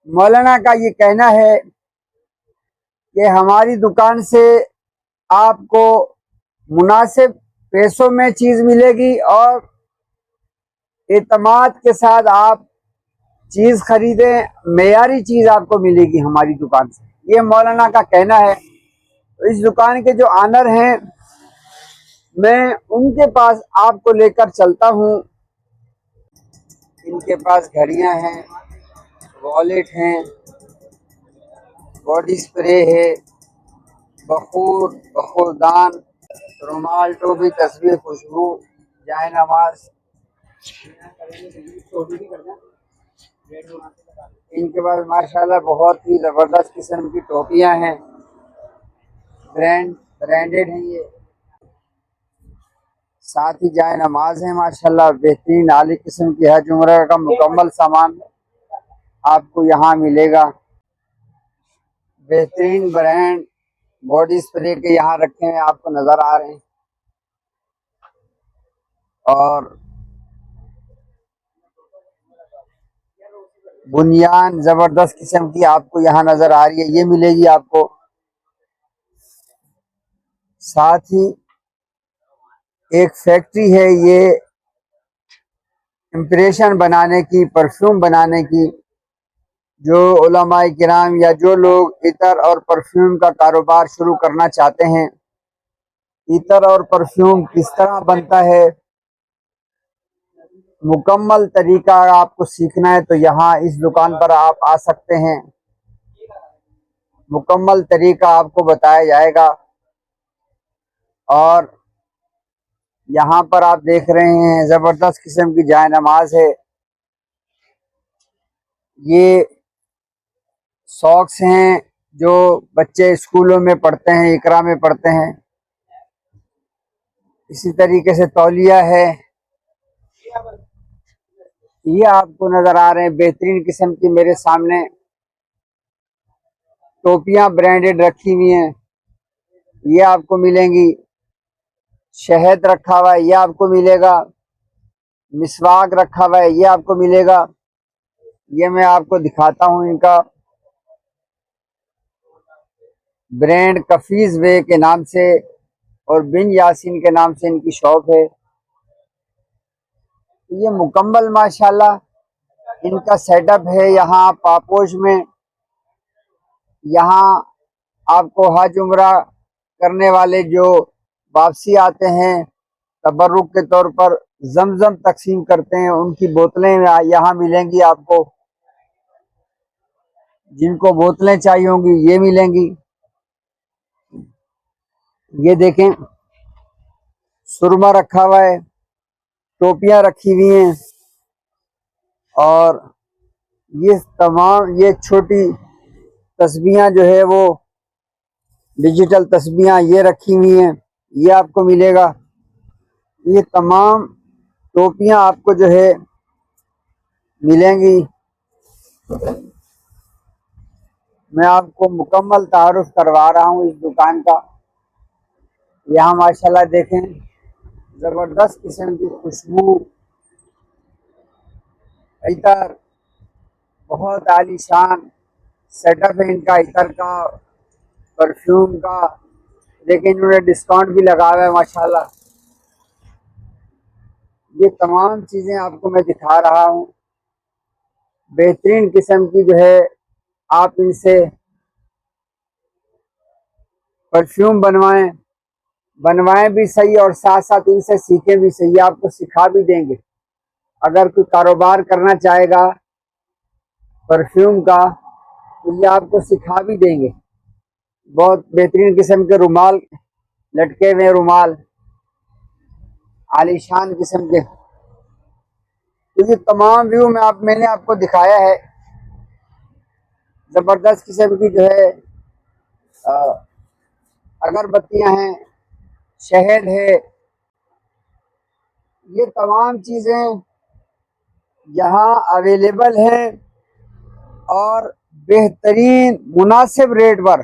मौलाना का ये कहना है कि हमारी दुकान से आपको मुनासिब पैसों में चीज़ मिलेगी और एतमाद के साथ आप चीज़ खरीदें, मेयारी चीज़ आपको मिलेगी हमारी दुकान से। ये मौलाना का कहना है। तो इस दुकान के जो ऑनर हैं, मैं उनके पास आपको लेकर चलता हूँ। इनके पास घड़ियाँ हैं, वॉलेट हैं, बॉडी स्प्रे है, बखूर, बखूरदान, रुमाल, टोपी, तस्बीह, खुशबू, जाए नमाज। इनके पास माशाल्लाह बहुत ही ज़बरदस्त किस्म की टोपियाँ हैं, ब्रांडेड हैं ये। साथ ही जाए नमाज है माशाल्लाह, बेहतरीन आली किस्म की हज उम्रा का मुकम्मल सामान आपको यहाँ मिलेगा। बेहतरीन ब्रांड बॉडी स्प्रे के यहाँ रखे हैं, आपको नजर आ रहे हैं। और बुनियान जबरदस्त किस्म की आपको यहाँ नजर आ रही है, ये मिलेगी आपको। साथ ही एक फैक्ट्री है ये इम्प्रेशन बनाने की, परफ्यूम बनाने की। जो उलमाए किराम या जो लोग इतर और परफ्यूम का कारोबार शुरू करना चाहते हैं, इतर और परफ्यूम किस तरह बनता है, मुकम्मल तरीका आपको सीखना है तो यहाँ इस दुकान पर आप आ सकते हैं। मुकम्मल तरीका आपको बताया जाएगा। और यहाँ पर आप देख रहे हैं ज़बरदस्त किस्म की जाए नमाज है। ये सॉक्स हैं जो बच्चे स्कूलों में पढ़ते हैं, इकरा में पढ़ते हैं। इसी तरीके से तौलिया है, ये आपको नजर आ रहे हैं बेहतरीन किस्म की। मेरे सामने टोपियां ब्रांडेड रखी हुई हैं, ये आपको मिलेंगी। शहद रखा हुआ है, ये आपको मिलेगा। मिसवाक रखा हुआ है, ये आपको मिलेगा। ये मैं आपको दिखाता हूँ। इनका ब्रांड कफीज वे के नाम से और बिन यासीन के नाम से इनकी शॉप है। ये मुकम्मल माशाल्लाह इनका सेटअप है यहाँ पापोश में। यहाँ आपको हज उम्रा करने वाले जो वापसी आते हैं, तबर्रुक के तौर पर जमजम तकसीम करते हैं, उनकी बोतलें यहाँ मिलेंगी आपको। जिनको बोतलें चाहिए होंगी ये मिलेंगी। ये देखें, सुरमा रखा हुआ है, टोपियां रखी हुई हैं। और ये तमाम ये छोटी तस्बीहां जो है वो डिजिटल तस्बीहां ये रखी हुई हैं, ये आपको मिलेगा। ये तमाम टोपियां आपको जो है मिलेंगी। मैं आपको मुकम्मल तारुफ करवा रहा हूँ इस दुकान का। यहाँ माशाल्लाह देखें ज़बरदस्त किस्म की खुशबू, इतर, बहुत आलीशान सेटअप है इनका इतर का, परफ्यूम का। लेकिन इन्होंने डिस्काउंट भी लगा हुआ है माशाल्लाह। ये तमाम चीज़ें आपको मैं दिखा रहा हूँ। बेहतरीन किस्म की जो है आप इनसे परफ्यूम बनवाएं भी सही और साथ साथ इनसे सीखें भी सही। आपको सिखा भी देंगे। अगर कोई कारोबार करना चाहेगा परफ्यूम का तो ये आपको सिखा भी देंगे। बहुत बेहतरीन किस्म के रुमाल लटके हुए, रुमाल आलीशान किस्म के। तो ये तमाम व्यू में मैंने आपको दिखाया है। ज़बरदस्त किस्म की जो है अगरबत्तियां हैं, शहद है, ये तमाम चीज़ें यहाँ अवेलेबल हैं और बेहतरीन मुनासिब रेट पर